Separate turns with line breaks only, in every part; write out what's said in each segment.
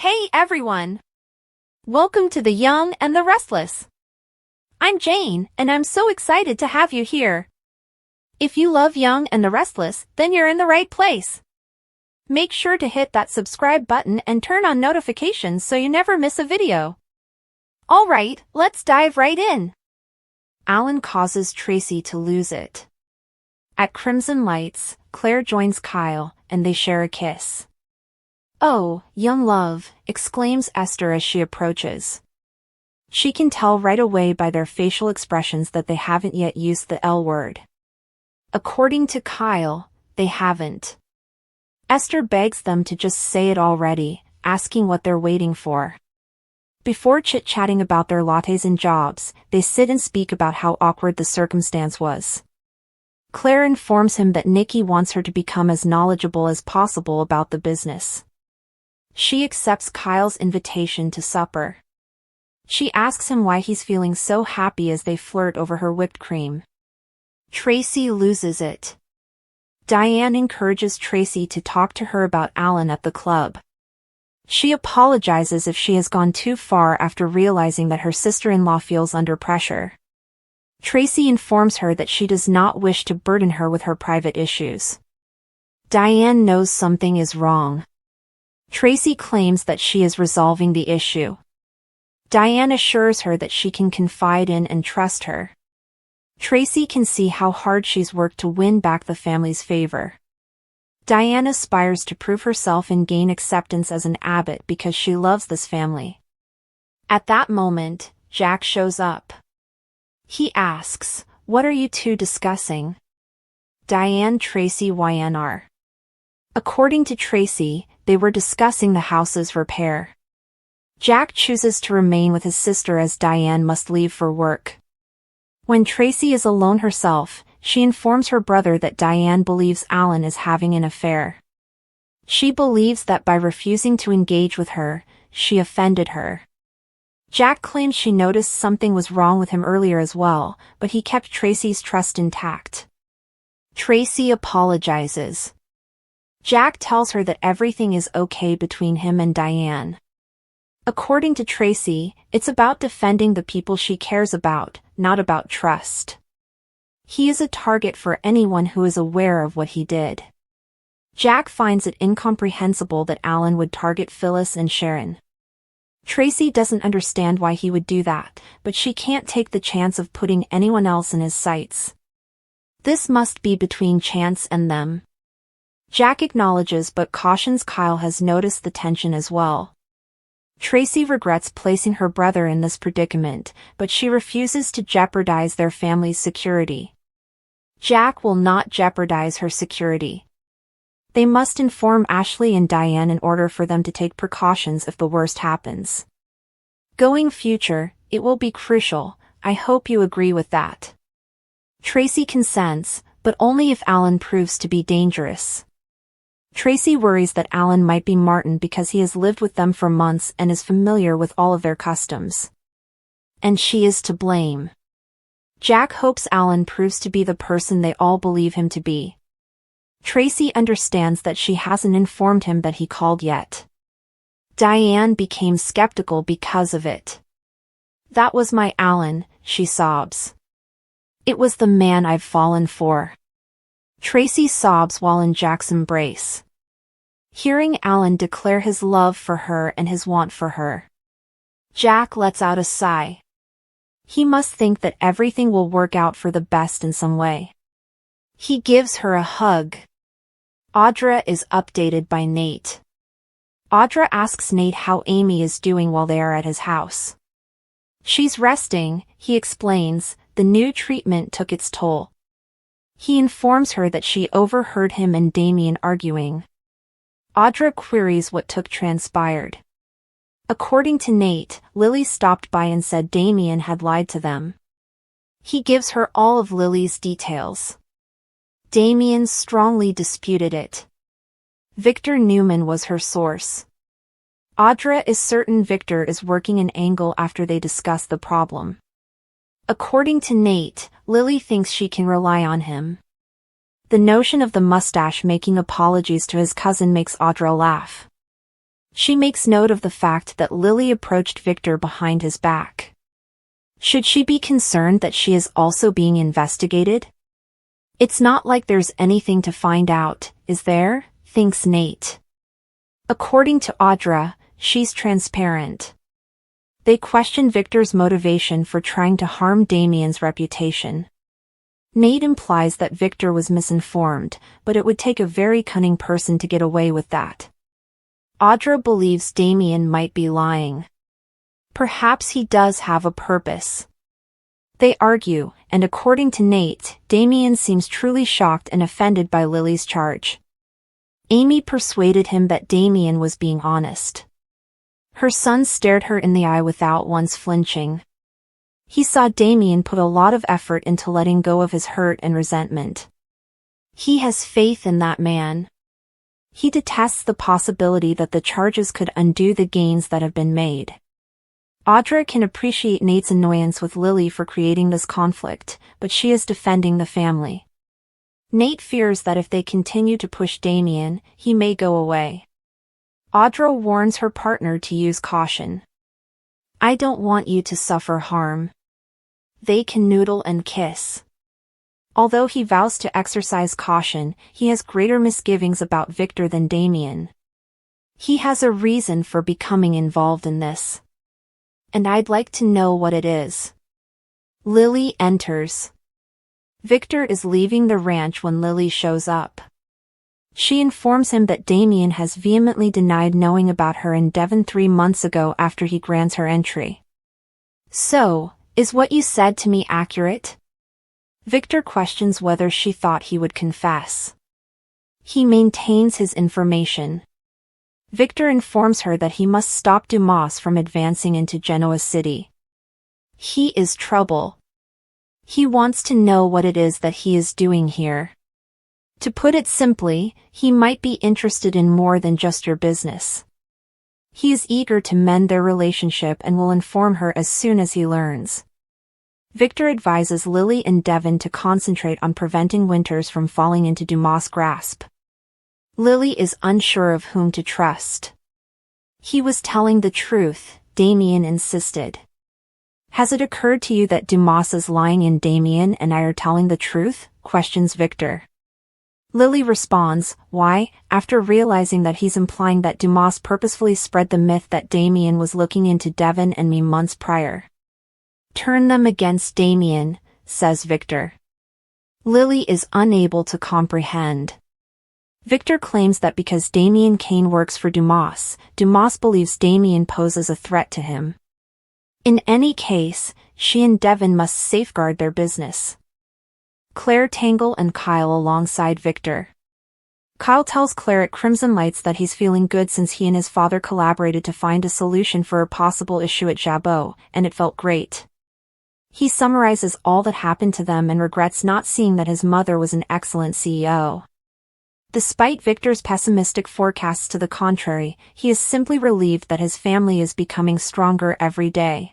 Hey everyone! Welcome to The Young and the Restless. I'm Jane, and I'm so excited to have you here. If you love Young and the Restless, then you're in the right place. Make sure to hit that subscribe button and turn on notifications so you never miss a video. Alright, let's dive right in. Alan causes Traci to lose it. At Crimson Lights, Claire joins Kyle, and they share a kiss. "Oh, young love," exclaims Esther as she approaches. She can tell right away by their facial expressions that they haven't yet used the L word. According to Kyle, they haven't. Esther begs them to just say it already, asking what they're waiting for. Before chit-chatting about their lattes and jobs, they sit and speak about how awkward the circumstance was. Claire informs him that Nikki wants her to become as knowledgeable as possible about the business. She accepts Kyle's invitation to supper. She asks him why he's feeling so happy as they flirt over her whipped cream. Traci loses it. Diane encourages Traci to talk to her about Alan at the club. She apologizes if she has gone too far after realizing that her sister-in-law feels under pressure. Traci informs her that she does not wish to burden her with her private issues. Diane knows something is wrong. Traci claims that she is resolving the issue. Diane assures her that she can confide in and trust her. Traci can see how hard she's worked to win back the family's favor. Diane aspires to prove herself and gain acceptance as an Abbott because she loves this family. At that moment, Jack shows up. He asks, "What are you two discussing?" Diane, Traci, YNR. According to Traci, they were discussing the house's repair. Jack chooses to remain with his sister as Diane must leave for work. When Traci is alone herself, she informs her brother that Diane believes Alan is having an affair. She believes that by refusing to engage with her, she offended her. Jack claims she noticed something was wrong with him earlier as well, but he kept Traci's trust intact. Traci apologizes. Jack tells her that everything is okay between him and Diane. According to Traci, it's about defending the people she cares about, not about trust. He is a target for anyone who is aware of what he did. Jack finds it incomprehensible that Alan would target Phyllis and Sharon. Traci doesn't understand why he would do that, but she can't take the chance of putting anyone else in his sights. This must be between Chance and them. Jack acknowledges but cautions Kyle has noticed the tension as well. Traci regrets placing her brother in this predicament, but she refuses to jeopardize their family's security. Jack will not jeopardize her security. They must inform Ashley and Diane in order for them to take precautions if the worst happens. Going future, it will be crucial. I hope you agree with that. Traci consents, but only if Alan proves to be dangerous. Traci worries that Alan might be Martin because he has lived with them for months and is familiar with all of their customs. And she is to blame. Jack hopes Alan proves to be the person they all believe him to be. Traci understands that she hasn't informed him that he called yet. Diane became skeptical because of it. "That was my Alan," she sobs. "It was the man I've fallen for." Traci sobs while in Jack's embrace. Hearing Alan declare his love for her and his want for her, Jack lets out a sigh. He must think that everything will work out for the best in some way. He gives her a hug. Audra is updated by Nate. Audra asks Nate how Amy is doing while they are at his house. "She's resting," he explains. "The new treatment took its toll." He informs her that she overheard him and Damien arguing. Audra queries what transpired. According to Nate, Lily stopped by and said Damien had lied to them. He gives her all of Lily's details. Damien strongly disputed it. Victor Newman was her source. Audra is certain Victor is working an angle after they discuss the problem. According to Nate, Lily thinks she can rely on him. The notion of the mustache making apologies to his cousin makes Audra laugh. She makes note of the fact that Lily approached Victor behind his back. Should she be concerned that she is also being investigated? It's not like there's anything to find out, is there? Thinks Nate. According to Audra, she's transparent. They question Victor's motivation for trying to harm Damien's reputation. Nate implies that Victor was misinformed, but it would take a very cunning person to get away with that. Audra believes Damien might be lying. Perhaps he does have a purpose. They argue, and according to Nate, Damien seems truly shocked and offended by Lily's charge. Amy persuaded him that Damien was being honest. Her son stared her in the eye without once flinching. He saw Damien put a lot of effort into letting go of his hurt and resentment. He has faith in that man. He detests the possibility that the charges could undo the gains that have been made. Audra can appreciate Nate's annoyance with Lily for creating this conflict, but she is defending the family. Nate fears that if they continue to push Damien, he may go away. Audra warns her partner to use caution. I don't want you to suffer harm. They can noodle and kiss. Although he vows to exercise caution, he has greater misgivings about Victor than Damien. He has a reason for becoming involved in this. And I'd like to know what it is. Lily enters. Victor is leaving the ranch when Lily shows up. She informs him that Damien has vehemently denied knowing about her in Devon 3 months ago after he grants her entry. So, is what you said to me accurate? Victor questions whether she thought he would confess. He maintains his information. Victor informs her that he must stop Dumas from advancing into Genoa City. He is trouble. He wants to know what it is that he is doing here. To put it simply, he might be interested in more than just your business. He is eager to mend their relationship and will inform her as soon as he learns. Victor advises Lily and Devon to concentrate on preventing Winters from falling into Dumas' grasp. Lily is unsure of whom to trust. He was telling the truth, Damien insisted. Has it occurred to you that Dumas is lying and Damien and I are telling the truth? Questions Victor. Lily responds, why, after realizing that he's implying that Dumas purposefully spread the myth that Damien was looking into Devon and me months prior. Turn them against Damien, says Victor. Lily is unable to comprehend. Victor claims that because Damien Kane works for Dumas, Dumas believes Damien poses a threat to him. In any case, she and Devon must safeguard their business. Claire tangle and Kyle alongside Victor. Kyle tells Claire at Crimson Lights that he's feeling good since he and his father collaborated to find a solution for a possible issue at Jabot, and it felt great. He summarizes all that happened to them and regrets not seeing that his mother was an excellent CEO. Despite Victor's pessimistic forecasts to the contrary, he is simply relieved that his family is becoming stronger every day.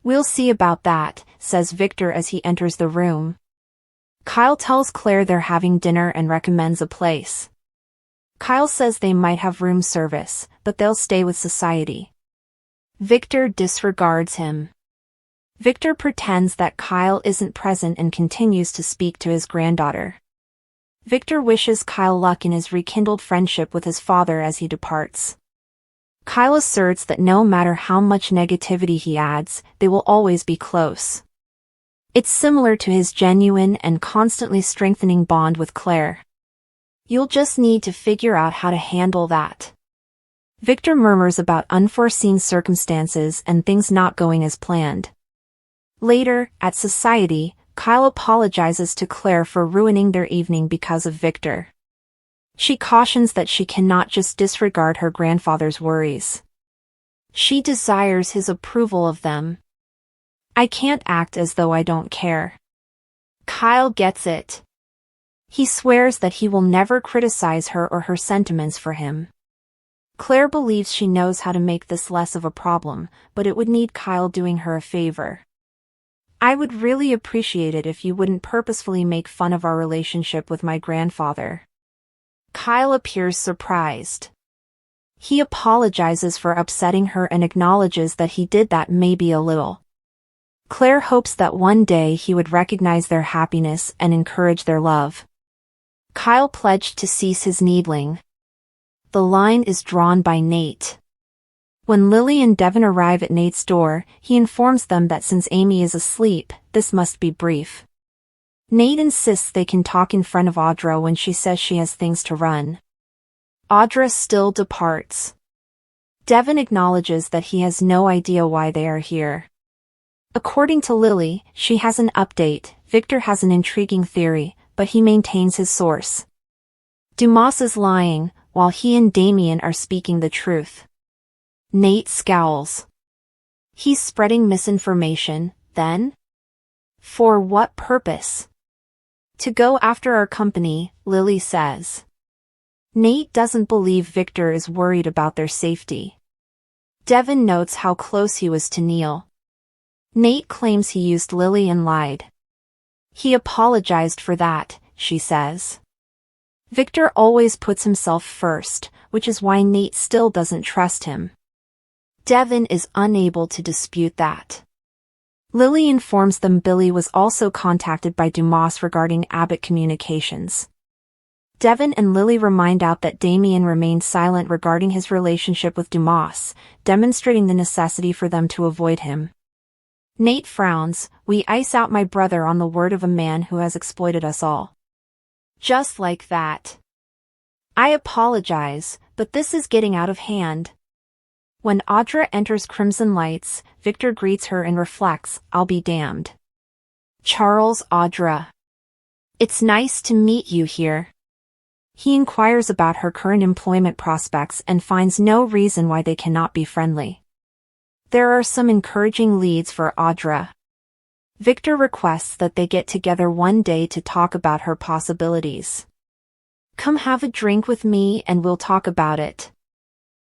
We'll see about that, says Victor as he enters the room. Kyle tells Claire they're having dinner and recommends a place. Kyle says they might have room service, but they'll stay with society. Victor disregards him. Victor pretends that Kyle isn't present and continues to speak to his granddaughter. Victor wishes Kyle luck in his rekindled friendship with his father as he departs. Kyle asserts that no matter how much negativity he adds, they will always be close. It's similar to his genuine and constantly strengthening bond with Claire. You'll just need to figure out how to handle that. Victor murmurs about unforeseen circumstances and things not going as planned. Later, at society, Kyle apologizes to Claire for ruining their evening because of Victor. She cautions that she cannot just disregard her grandfather's worries. She desires his approval of them. I can't act as though I don't care. Kyle gets it. He swears that he will never criticize her or her sentiments for him. Claire believes she knows how to make this less of a problem, but it would need Kyle doing her a favor. I would really appreciate it if you wouldn't purposefully make fun of our relationship with my grandfather. Kyle appears surprised. He apologizes for upsetting her and acknowledges that he did that maybe a little. Claire hopes that one day he would recognize their happiness and encourage their love. Kyle pledged to cease his needling. The line is drawn by Nate. When Lily and Devin arrive at Nate's door, he informs them that since Amy is asleep, this must be brief. Nate insists they can talk in front of Audra when she says she has things to run. Audra still departs. Devin acknowledges that he has no idea why they are here. According to Lily, she has an update. Victor has an intriguing theory, but he maintains his source. Dumas is lying, while he and Damien are speaking the truth. Nate scowls. He's spreading misinformation, then? For what purpose? To go after our company, Lily says. Nate doesn't believe Victor is worried about their safety. Devin notes how close he was to Neil. Nate claims he used Lily and lied. He apologized for that, she says. Victor always puts himself first, which is why Nate still doesn't trust him. Devin is unable to dispute that. Lily informs them Billy was also contacted by Dumas regarding Abbott Communications. Devin and Lily remind out that Damien remained silent regarding his relationship with Dumas, demonstrating the necessity for them to avoid him. Nate frowns. We ice out my brother on the word of a man who has exploited us all. Just like that. I apologize, but this is getting out of hand. When Audra enters Crimson Lights, Victor greets her and reflects, I'll be damned. Charles Audra. It's nice to meet you here. He inquires about her current employment prospects and finds no reason why they cannot be friendly. There are some encouraging leads for Audra. Victor requests that they get together one day to talk about her possibilities. Come have a drink with me and we'll talk about it.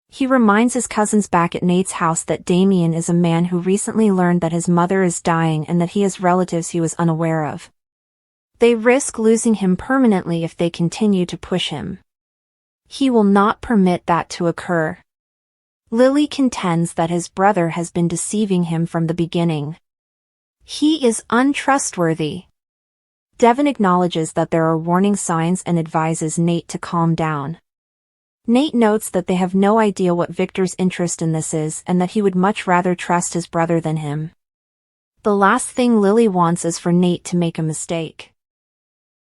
He reminds his cousins back at Nate's house that Damien is a man who recently learned that his mother is dying and that he has relatives he was unaware of. They risk losing him permanently if they continue to push him. He will not permit that to occur. Lily contends that his brother has been deceiving him from the beginning. He is untrustworthy. Devin acknowledges that there are warning signs and advises Nate to calm down. Nate notes that they have no idea what Victor's interest in this is and that he would much rather trust his brother than him. The last thing Lily wants is for Nate to make a mistake.